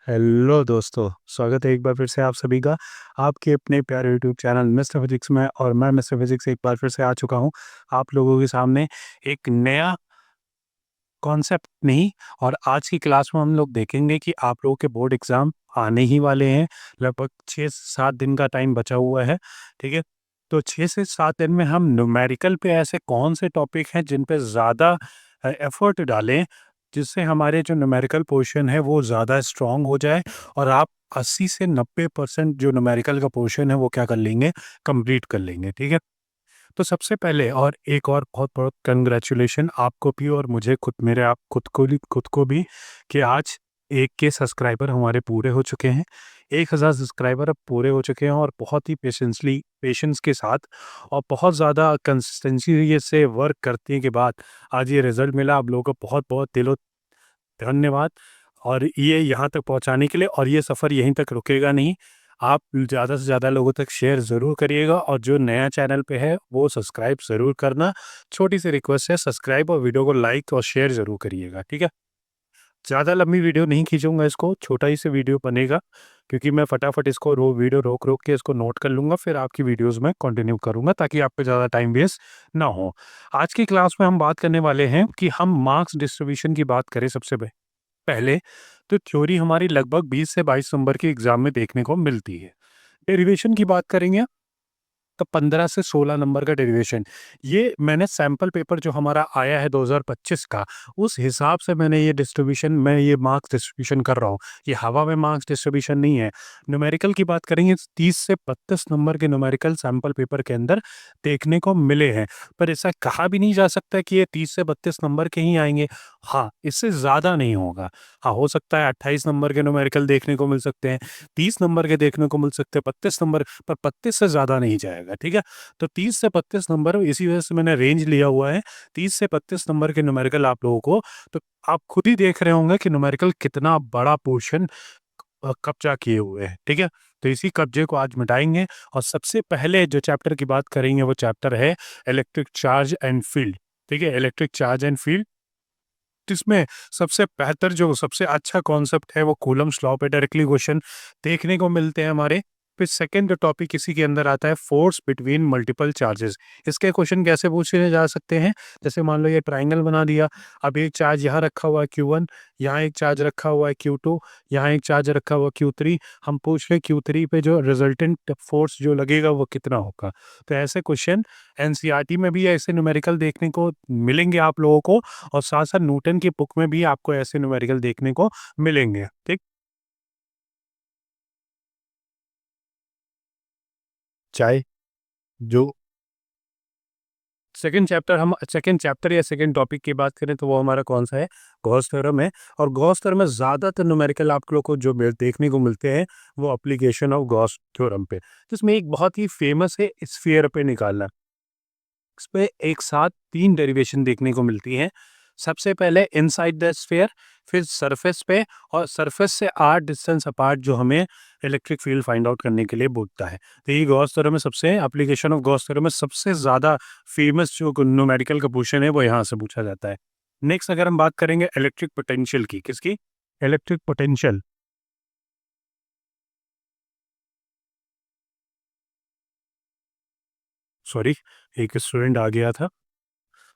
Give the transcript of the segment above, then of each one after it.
Hello दोस्तों, स्वागत है एक बार फिर से आप सभी का आपके अपने प्यारे यूट्यूब चैनल मिस्टर फिजिक्स में। और मैं मिस्टर फिजिक्स एक बार फिर से आ चुका हूँ आप लोगों के सामने एक नया कॉन्सेप्ट नहीं। और आज की क्लास में हम लोग देखेंगे कि आप लोगों के बोर्ड एग्ज़ाम आने ही वाले हैं। लगभग 6 से 7 दिन का टाइम बचा हुआ है, ठीक है। तो 6 से 7 दिन में हम न्यूमेरिकल पे ऐसे कौन से टॉपिक हैं जिन पे ज़्यादा एफर्ट डालें, जिससे हमारे जो न्यूमेरिकल पोर्शन है वो ज़्यादा स्ट्रांग हो जाए और आप 80 से 90% जो न्यूमेरिकल का पोर्शन है वो क्या कर लेंगे, कंप्लीट कर लेंगे, ठीक है। तो सबसे पहले और एक और बहुत बहुत कंग्रेचुलेशन आपको भी और मुझे खुद को भी कि आज 1 के सब्सक्राइबर हमारे पूरे हो चुके हैं। 1000 सब्सक्राइबर अब पूरे हो चुके हैं और बहुत ही पेशेंस के साथ और बहुत ज़्यादा कंसिस्टेंसी से वर्क करने के बाद आज ये रिज़ल्ट मिला। आप लोगों को बहुत बहुत दिलो धन्यवाद और ये यहाँ तक पहुँचाने के लिए। और ये सफ़र यहीं तक रुकेगा नहीं, आप ज़्यादा से ज़्यादा लोगों तक शेयर ज़रूर करिएगा और जो नया चैनल पे है वो सब्सक्राइब ज़रूर करना। छोटी सी रिक्वेस्ट है, सब्सक्राइब और वीडियो को लाइक और शेयर ज़रूर करिएगा, ठीक है। ज़्यादा लंबी वीडियो नहीं खींचूंगा, इसको छोटा ही से वीडियो बनेगा क्योंकि मैं फटाफट इसको वीडियो रोक रोक के इसको नोट कर लूँगा, फिर आपकी वीडियोस में कंटिन्यू करूँगा ताकि आपको ज़्यादा टाइम वेस्ट ना हो। आज की क्लास में हम बात करने वाले हैं कि हम मार्क्स डिस्ट्रीब्यूशन की बात करें। सबसे पहले तो थ्योरी हमारी लगभग 20 से 22 नंबर के एग्जाम में देखने को मिलती है। डेरिवेशन की बात करेंगे तो 15 से 16 नंबर का डेरिवेशन। ये मैंने सैंपल पेपर जो हमारा आया है 2025 का, उस हिसाब से मैंने मैं ये मार्क्स डिस्ट्रीब्यूशन कर रहा हूँ। ये हवा में मार्क्स डिस्ट्रीब्यूशन नहीं है। न्यूमेरिकल की बात करेंगे 30 से 32 नंबर के न्यूमेरिकल सैंपल पेपर के अंदर देखने को मिले हैं। पर ऐसा कहा भी नहीं जा सकता कि ये 30 से 32 नंबर के ही आएंगे। हाँ, इससे ज़्यादा नहीं होगा। हाँ, हो सकता है 28 नंबर के न्यूमेरिकल देखने को मिल सकते हैं, 30 नंबर के देखने को मिल सकते हैं, 32 नंबर, पर 32 से ज़्यादा नहीं जाएगा, ठीक है। तो 30 से 32 नंबर, इसी वजह से मैंने रेंज लिया हुआ है 30 से 32 नंबर के न्यूमेरिकल आप लोगों को। तो आप खुद ही देख रहे होंगे कि न्यूमेरिकल कितना बड़ा पोर्शन कब्जा किए हुए हैं, ठीक है। तो इसी कब्जे को आज मिटाएंगे और सबसे पहले जो चैप्टर की बात करेंगे वो चैप्टर है इलेक्ट्रिक चार्ज एंड फील्ड, ठीक है। इलेक्ट्रिक चार्ज एंड फील्ड, इसमें सबसे बेहतर जो सबसे अच्छा कॉन्सेप्ट है वो कूलम्स लॉ पे डायरेक्टली क्वेश्चन देखने को मिलते हैं हमारे। फिर सेकंड टॉपिक इसी के अंदर आता है फोर्स बिटवीन मल्टीपल चार्जेस। इसके क्वेश्चन कैसे पूछे जा सकते हैं, जैसे मान लो ये ट्राइंगल बना दिया, अब एक चार्ज यहाँ रखा हुआ है Q1, यहाँ एक चार्ज रखा हुआ है Q2, यहाँ एक चार्ज रखा हुआ Q3। हम पूछ रहे Q3 पे जो रिजल्टेंट फोर्स जो लगेगा वो कितना होगा। तो ऐसे क्वेश्चन एनसीईआरटी में भी ऐसे न्यूमेरिकल देखने को मिलेंगे आप लोगों को और साथ साथ न्यूटन की बुक में भी आपको ऐसे न्यूमेरिकल देखने को मिलेंगे, ठीक। चाहे जो सेकंड चैप्टर या सेकंड टॉपिक की बात करें तो वो हमारा कौन सा है, गॉस थ्योरम है। और गॉस थ्योरम में ज़्यादातर न्यूमेरिकल आप लोग को जो देखने को मिलते हैं वो एप्लीकेशन ऑफ गॉस थ्योरम पे, जिसमें एक बहुत ही फेमस है स्फीयर पे निकालना। इस पे एक साथ 3 डेरिवेशन देखने को मिलती हैं। सबसे पहले इनसाइड द स्फीयर, फिर सरफेस पे, और सरफेस से r डिस्टेंस अपार्ट जो हमें इलेक्ट्रिक फील्ड फाइंड आउट करने के लिए बोलता है। तो ये गॉस थ्योरम में सबसे एप्लीकेशन ऑफ गॉस थ्योरम में सबसे ज़्यादा फेमस जो न्यूमेरिकल का क्वेश्चन है वो यहाँ से पूछा जाता है। नेक्स्ट अगर हम बात करेंगे इलेक्ट्रिक पोटेंशियल की, किसकी, इलेक्ट्रिक पोटेंशियल, सॉरी एक स्टूडेंट आ गया था।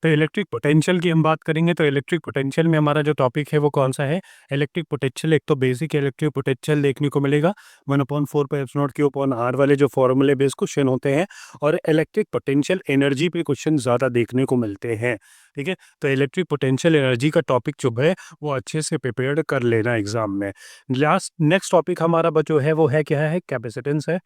तो इलेक्ट्रिक पोटेंशियल की हम बात करेंगे तो इलेक्ट्रिक पोटेंशियल में हमारा जो टॉपिक है वो कौन सा है, इलेक्ट्रिक पोटेंशियल। एक तो बेसिक इलेक्ट्रिक पोटेंशियल देखने को मिलेगा 1/4 pi epsilon not Q upon R वाले जो फॉर्मूले बेस्ड क्वेश्चन होते हैं, और इलेक्ट्रिक पोटेंशियल एनर्जी पे क्वेश्चन ज़्यादा देखने को मिलते हैं, ठीक है। तो इलेक्ट्रिक पोटेंशियल एनर्जी का टॉपिक जो है वो अच्छे से प्रिपेयर कर लेना एग्जाम में। नेक्स्ट टॉपिक हमारा जो है वो है क्या है, कैपेसिटेंस है।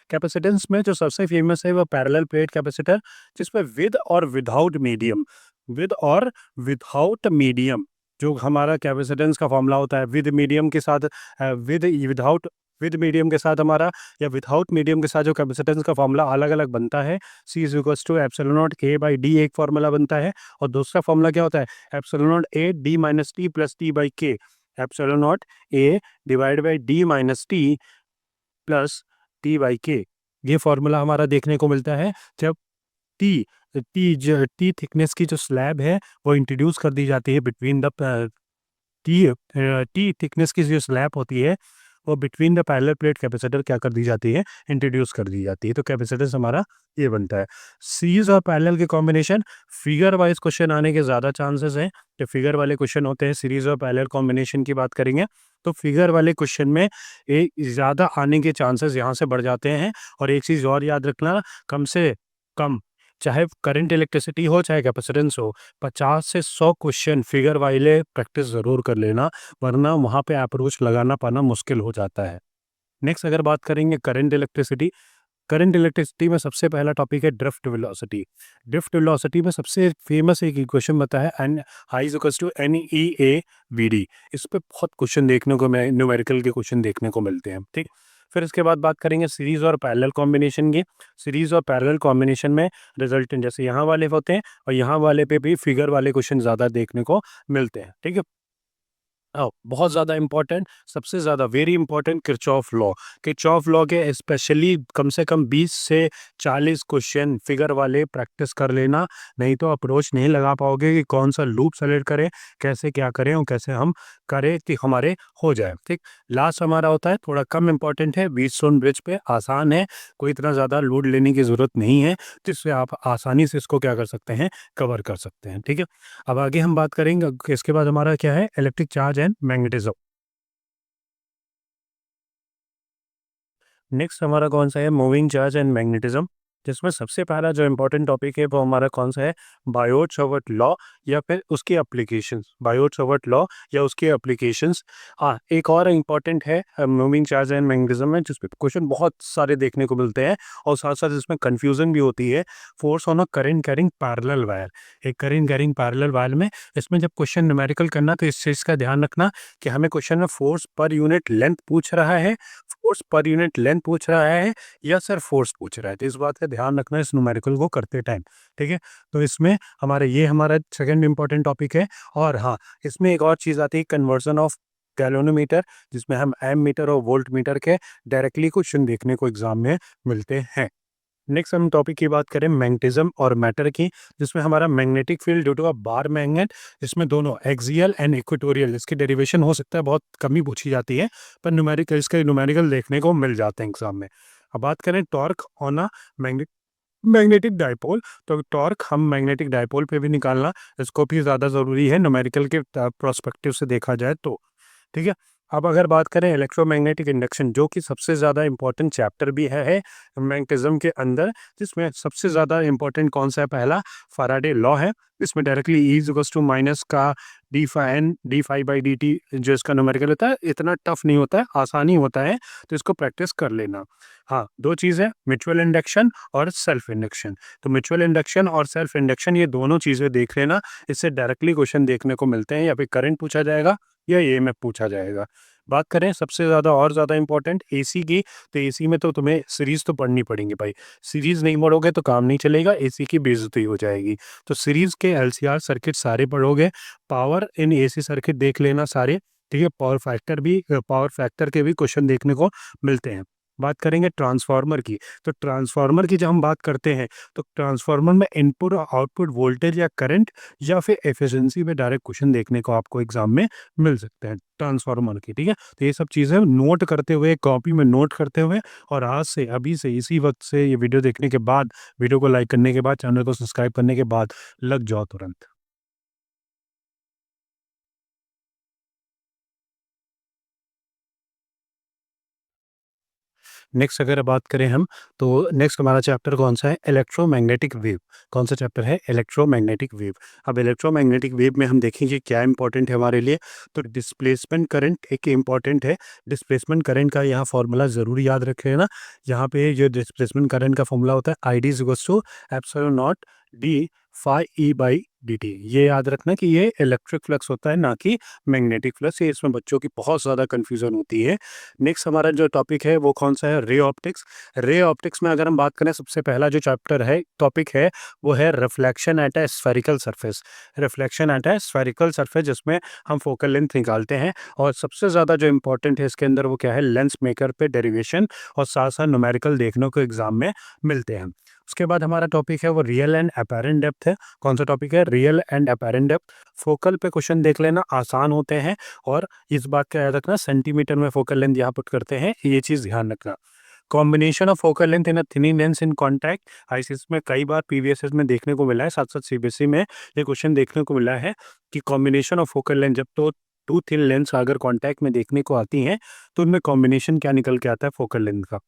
कैपेसिटेंस में जो सबसे फेमस है वो पैरेलल प्लेट कैपेसिटर, जिसमें विद और विदाउट मीडियम जो हमारा कैपेसिटेंस का फॉर्मूला होता है, विद मीडियम के साथ विद विदाउट विद मीडियम के साथ हमारा या विदाउट मीडियम के साथ जो कैपेसिटेंस का फॉर्मूला अलग अलग बनता है, C is equals to epsilon naught K by D एक फॉर्मूला बनता है, और दूसरा फॉर्मूला क्या होता है, epsilon naught A D minus t plus t by K. Epsilon naught A divide by D minus t plus t by K. ये formula हमारा देखने को मिलता है जब टी टी थिकनेस की जो स्लैब है वो इंट्रोड्यूस कर दी जाती है बिटवीन द टी थिकनेस की जो स्लैब होती है वो between the parallel plate capacitor क्या कर दी जाती है, इंट्रोड्यूस कर दी जाती है। तो कैपेसिटेंस हमारा ये बनता है। सीरीज और पैरेलल के कॉम्बिनेशन फिगर वाइज क्वेश्चन आने के ज़्यादा चांसेस हैं। जो फिगर वाले क्वेश्चन होते हैं सीरीज और पैरेलल कॉम्बिनेशन की बात करेंगे तो फिगर वाले क्वेश्चन में एक ज़्यादा आने के चांसेस यहाँ से बढ़ जाते हैं। और एक चीज़ और याद रखना, कम से कम चाहे करंट इलेक्ट्रिसिटी हो चाहे कैपेसिटेंस हो, 50 से 100 क्वेश्चन फिगर वाले प्रैक्टिस ज़रूर कर लेना, वरना वहाँ पे अप्रोच लगाना पाना मुश्किल हो जाता है। नेक्स्ट अगर बात करेंगे करंट इलेक्ट्रिसिटी में सबसे पहला टॉपिक है ड्रिफ्ट वेलोसिटी। ड्रिफ्ट वेलोसिटी में सबसे फेमस एक इक्वेशन पता है, N I is equals to N E A V D. इस पे बहुत क्वेश्चन देखने को न्यूमेरिकल के क्वेश्चन देखने को मिलते हैं, ठीक। फिर इसके बाद बात करेंगे सीरीज और पैरेलल कॉम्बिनेशन की। सीरीज और पैरेलल कॉम्बिनेशन में रिजल्टेंट जैसे यहाँ वाले होते हैं और यहाँ वाले पे भी फिगर वाले क्वेश्चन ज़्यादा देखने को मिलते हैं, ठीक है। बहुत ज़्यादा इंपॉर्टेंट, सबसे ज़्यादा वेरी इंपॉर्टेंट किरचॉफ लॉ के स्पेशली कम से कम 20 से 40 क्वेश्चन फिगर वाले प्रैक्टिस कर लेना, नहीं तो अप्रोच नहीं लगा पाओगे कि कौन सा लूप सेलेक्ट करें, कैसे क्या करें और कैसे हम करें कि हमारे हो जाए, ठीक। लास्ट हमारा होता है थोड़ा कम इंपॉर्टेंट है, बीच स्टोन ब्रिज पे आसान है, कोई इतना ज़्यादा लोड लेने की ज़रूरत नहीं है, जिससे आप आसानी से इसको क्या कर सकते हैं, कवर कर सकते हैं, ठीक है। अब आगे हम बात करेंगे, इसके बाद हमारा क्या है, electric charge and magnetism. Next हमारा कौन सा है, मूविंग चार्ज एंड मैग्नेटिज्म, जिसमें सबसे पहला जो इम्पोर्टेंट टॉपिक है वो हमारा कौन सा है, बायोट सावर्ट लॉ या फिर उसकी एप्लीकेशंस, बायोट सावर्ट लॉ या उसकी एप्लीकेशंस। हाँ, एक और इम्पोर्टेंट है मूविंग चार्ज एंड मैग्नेटिज्म में, जिसपे क्वेश्चन बहुत सारे देखने को मिलते हैं और साथ साथ इसमें कंफ्यूजन भी होती है, force on a current carrying parallel wire. एक करंट कैरिंग पैरेलल वायर में इसमें जब क्वेश्चन न्यूमेरिकल करना तो इस चीज़ का ध्यान रखना कि हमें क्वेश्चन में फोर्स पर यूनिट लेंथ पूछ रहा है, फोर्स पर यूनिट लेंथ पूछ रहा है या सिर्फ फोर्स पूछ रहा है। तो इस बात का ध्यान रखना इस न्यूमेरिकल को करते टाइम, ठीक है। तो इसमें हमारा सेकंड इंपॉर्टेंट टॉपिक है। और हाँ, इसमें एक और चीज़ आती है, कन्वर्जन ऑफ गैल्वेनोमीटर, जिसमें हम एम मीटर और वोल्ट मीटर के डायरेक्टली क्वेश्चन देखने को एग्जाम में मिलते हैं। नेक्स्ट हम टॉपिक की बात करें मैग्नेटिज्म और मैटर की, जिसमें हमारा magnetic field due to a bar magnet, जिसमें दोनों एक्सियल एंड इक्वेटोरियल, इसकी डेरिवेशन हो सकता है बहुत कम ही पूछी जाती है, पर न्यूमेरिकल इसके न्यूमेरिकल देखने को मिल जाते हैं एग्जाम में। अब बात करें torque on a magnetic dipole, तो टॉर्क हम मैग्नेटिक डाइपोल पे भी निकालना, इसको भी ज़्यादा ज़रूरी है न्यूमेरिकल के प्रोस्पेक्टिव से देखा जाए तो, ठीक है। अब अगर बात करें इलेक्ट्रोमैग्नेटिक इंडक्शन, जो कि सबसे ज़्यादा इंपॉर्टेंट चैप्टर भी है मैग्नेटिज्म के अंदर, जिसमें सबसे ज़्यादा इंपॉर्टेंट कौन सा है, पहला फैराडे लॉ है। इसमें directly E is equals to minus का D phi by D T, जो इसका न्यूमेरिकल होता है, इतना टफ नहीं होता है, आसानी होता है, तो इसको प्रैक्टिस कर लेना। हाँ, दो चीज़ है, म्यूचुअल इंडक्शन और सेल्फ इंडक्शन। तो म्यूचुअल इंडक्शन और सेल्फ इंडक्शन ये दोनों चीज़ें देख लेना, इससे डायरेक्टली क्वेश्चन देखने को मिलते हैं, या फिर करंट पूछा जाएगा या ये में पूछा जाएगा। बात करें सबसे ज़्यादा और ज़्यादा इंपॉर्टेंट एसी की, तो एसी में तो तुम्हें सीरीज़ तो पढ़नी पड़ेंगी भाई, सीरीज़ नहीं पढ़ोगे तो काम नहीं चलेगा, एसी की बेइज्जती हो जाएगी। तो सीरीज़ के एलसीआर सर्किट सारे पढ़ोगे, पावर इन एसी सर्किट देख लेना सारे, ठीक है। पावर फैक्टर के भी क्वेश्चन देखने को मिलते हैं। बात करेंगे ट्रांसफार्मर की, तो ट्रांसफार्मर की जब हम बात करते हैं तो ट्रांसफार्मर में इनपुट और आउटपुट वोल्टेज या करंट या फिर एफिशिएंसी में डायरेक्ट क्वेश्चन देखने को आपको एग्जाम में मिल सकते हैं ट्रांसफार्मर की, ठीक है। तो ये सब चीज़ें नोट करते हुए, कॉपी में नोट करते हुए, और आज से अभी से इसी वक्त से ये वीडियो देखने के बाद, वीडियो को लाइक करने के बाद, चैनल को सब्सक्राइब करने के बाद लग जाओ तुरंत। नेक्स्ट अगर बात करें हम, तो नेक्स्ट हमारा चैप्टर कौन सा है, इलेक्ट्रोमैग्नेटिक वेव। कौन सा चैप्टर है, इलेक्ट्रोमैग्नेटिक वेव। अब इलेक्ट्रोमैग्नेटिक वेव में हम देखेंगे क्या इंपॉर्टेंट है हमारे लिए, तो डिस्प्लेसमेंट करंट एक इम्पॉर्टेंट है। डिस्प्लेसमेंट करंट का यहाँ फॉर्मूला ज़रूर याद रखें ना, यहाँ पे जो डिस्प्लेसमेंट करंट का फॉर्मूला होता है, I D is to epsilon naught D phi E by D T. ये याद रखना कि ये इलेक्ट्रिक फ्लक्स होता है, ना कि मैग्नेटिक फ्लक्स। ये इसमें बच्चों की बहुत ज़्यादा कन्फ्यूजन होती है। नेक्स्ट हमारा जो टॉपिक है वो कौन सा है, रे ऑप्टिक्स। रे ऑप्टिक्स में अगर हम बात करें, सबसे पहला जो चैप्टर है, टॉपिक है, वो है रिफ्लेक्शन एट ए स्फेरिकल सरफेस। रिफ्लेक्शन एट ए स्फेरिकल सरफेस, जिसमें हम फोकल लेंथ निकालते हैं, और सबसे ज़्यादा जो इंपॉर्टेंट है इसके अंदर वो क्या है, लेंस मेकर पे डेरिवेशन और साथ साथ न्यूमेरिकल देखने को एग्जाम में मिलते हैं। उसके बाद हमारा टॉपिक है वो रियल एंड अपेरेंट डेप्थ है। कौन सा टॉपिक है? Real and apparent depth. Focal पे क्वेश्चन देख लेना, आसान होते हैं, और इस बात का याद रखना सेंटीमीटर में फोकल लेंथ यहाँ पुट करते हैं, ये चीज़ ध्यान रखना। Combination of focal length in a thinning lens in contact, ICS में कई बार पीवीएसएस में देखने को मिला है, साथ साथ सीबीएसई में ये क्वेश्चन देखने को मिला है कि कॉम्बिनेशन ऑफ फोकल लेंथ, जब तो टू थिन लेंस अगर कॉन्टैक्ट में देखने को आती हैं तो उनमें कॉम्बिनेशन क्या निकल के आता है फोकल लेंथ का।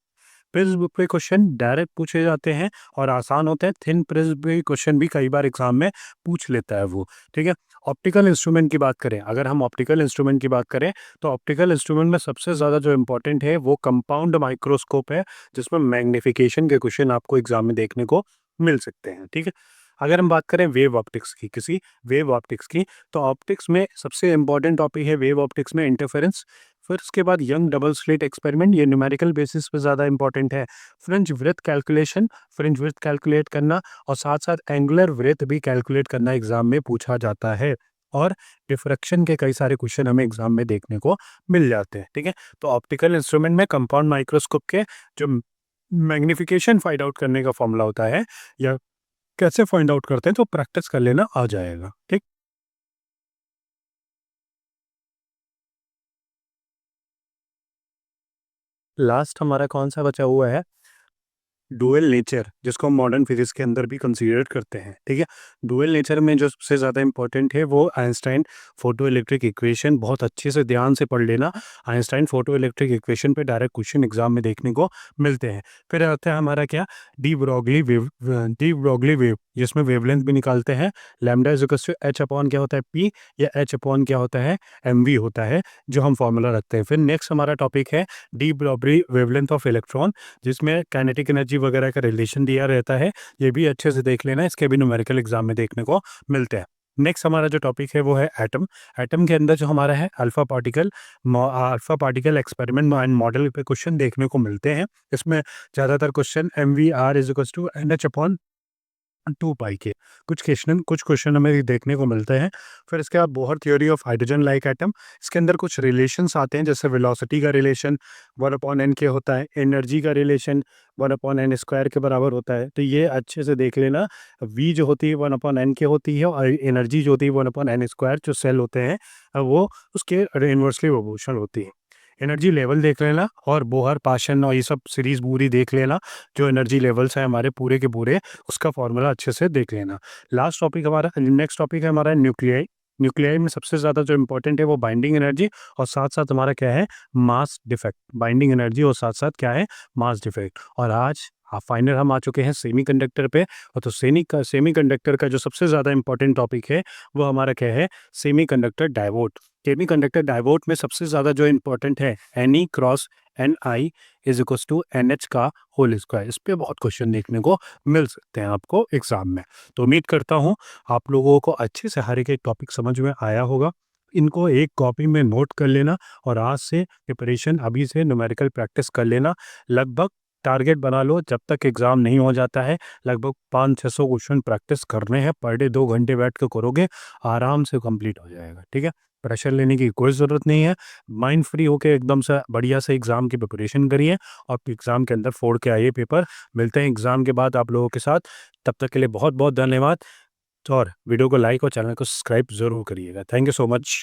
प्रिज्म पे क्वेश्चन डायरेक्ट पूछे जाते हैं और आसान होते हैं। थिन प्रिज्म पे क्वेश्चन भी कई बार एग्जाम में पूछ लेता है वो, ठीक है। ऑप्टिकल इंस्ट्रूमेंट की बात करें, अगर हम ऑप्टिकल इंस्ट्रूमेंट की बात करें तो ऑप्टिकल इंस्ट्रूमेंट में सबसे ज़्यादा जो इंपॉर्टेंट है वो कंपाउंड माइक्रोस्कोप है, जिसमें मैग्निफिकेशन के क्वेश्चन आपको एग्जाम में देखने को मिल सकते हैं, ठीक है। अगर हम बात करें वेव ऑप्टिक्स की, किसी वेव ऑप्टिक्स की, तो ऑप्टिक्स में सबसे इंपॉर्टेंट टॉपिक है वेव ऑप्टिक्स में इंटरफेरेंस। फिर उसके बाद यंग डबल स्लिट एक्सपेरिमेंट, ये न्यूमेरिकल बेसिस पे ज़्यादा इंपॉर्टेंट है। Fringe width calculation, fringe width calculate करना, और साथ साथ एंगुलर विड्थ भी कैलकुलेट करना एग्जाम में पूछा जाता है। और डिफ्रैक्शन के कई सारे क्वेश्चन हमें एग्जाम में देखने को मिल जाते हैं, ठीक है। तो ऑप्टिकल इंस्ट्रूमेंट में कंपाउंड माइक्रोस्कोप के जो मैग्निफिकेशन फाइंड आउट करने का फॉर्मूला होता है, या कैसे फाइंड आउट करते हैं, तो प्रैक्टिस कर लेना आ जाएगा, ठीक। लास्ट हमारा कौन सा बचा हुआ है? डुअल नेचर, जिसको हम मॉडर्न फिजिक्स के अंदर भी कंसीडर करते हैं, ठीक है। डुअल नेचर में जो सबसे ज़्यादा इंपॉर्टेंट है वो आइंस्टाइन फोटो इलेक्ट्रिक इक्वेशन, बहुत अच्छे से ध्यान से पढ़ लेना। आइंस्टाइन फोटो इलेक्ट्रिक इक्वेशन पे डायरेक्ट क्वेश्चन एग्जाम में देखने को मिलते हैं। फिर आता है हमारा क्या? De Broglie wave, de Broglie wave, जिसमें वेवलेंथ भी निकालते हैं। Lambda is equals to H upon क्या होता है? पी, या एच अपॉन क्या होता है? एम वी होता है, जो हम फॉर्मूला रखते हैं। फिर नेक्स्ट हमारा टॉपिक है de Broglie wavelength of electron, जिसमें काइनेटिक एनर्जी वगैरह का रिलेशन दिया रहता है। ये भी अच्छे से देख लेना, इसके भी न्यूमेरिकल एग्जाम में देखने को मिलते हैं। नेक्स्ट हमारा जो टॉपिक है वो है एटम। एटम के अंदर जो हमारा है alpha particle experiment and model पे क्वेश्चन देखने को मिलते हैं। इसमें ज़्यादातर question M V R is equal to N H upon 2 pi के कुछ क्वेश्चन हमें देखने को मिलते हैं। फिर इसके बाद Bohr theory of hydrogen like atom, इसके अंदर कुछ रिलेशंस आते हैं, जैसे वेलोसिटी का रिलेशन 1/n के होता है, एनर्जी का रिलेशन 1/n स्क्वायर के बराबर होता है। तो ये अच्छे से देख लेना। वी जो होती है 1/n के होती है, और एनर्जी जो होती है 1/n स्क्वायर, जो सेल होते हैं वो उसके इन्वर्सली प्रोपोर्शनल होती है। एनर्जी लेवल देख लेना, और बोहर पाशन और ये सब सीरीज पूरी देख लेना, जो एनर्जी लेवल्स हैं हमारे पूरे के पूरे, उसका फॉर्मूला अच्छे से देख लेना। लास्ट टॉपिक हमारा, नेक्स्ट टॉपिक है हमारा न्यूक्लियाई। न्यूक्लियाई में सबसे ज़्यादा जो इंपॉर्टेंट है वो बाइंडिंग एनर्जी, और साथ साथ हमारा क्या है? Mass defect. बाइंडिंग एनर्जी और साथ साथ क्या है? Mass defect. और आज फाइनल हम आ चुके हैं सेमीकंडक्टर पे, और तो सेमीकंडक्टर का जो सबसे ज़्यादा इंपॉर्टेंट टॉपिक है वो हमारा क्या है? Semiconductor diode. सेमीकंडक्टर डायोड में सबसे ज़्यादा जो इंपॉर्टेंट है Ne cross Ni is equals to NH का होल स्क्वायर। इस पे बहुत क्वेश्चन देखने को मिल सकते हैं आपको एग्जाम में। तो उम्मीद करता हूँ आप लोगों को अच्छे से हर एक टॉपिक समझ में आया होगा। इनको एक कॉपी में नोट कर लेना, और आज से प्रिपरेशन अभी से न्यूमेरिकल प्रैक्टिस कर लेना। लगभग टारगेट बना लो, जब तक एग्ज़ाम नहीं हो जाता है लगभग 500-600 क्वेश्चन प्रैक्टिस करने हैं पर डे। 2 घंटे बैठ के करोगे, आराम से कंप्लीट हो जाएगा, ठीक है। प्रेशर लेने की कोई ज़रूरत नहीं है। माइंड फ्री होकर एकदम से बढ़िया से एग्ज़ाम की प्रिपरेशन करिए, और एग्ज़ाम के अंदर फोड़ के आइए पेपर। मिलते हैं एग्ज़ाम के बाद आप लोगों के साथ। तब तक के लिए बहुत बहुत धन्यवाद, और वीडियो को लाइक और चैनल को सब्सक्राइब ज़रूर करिएगा। Thank you so much.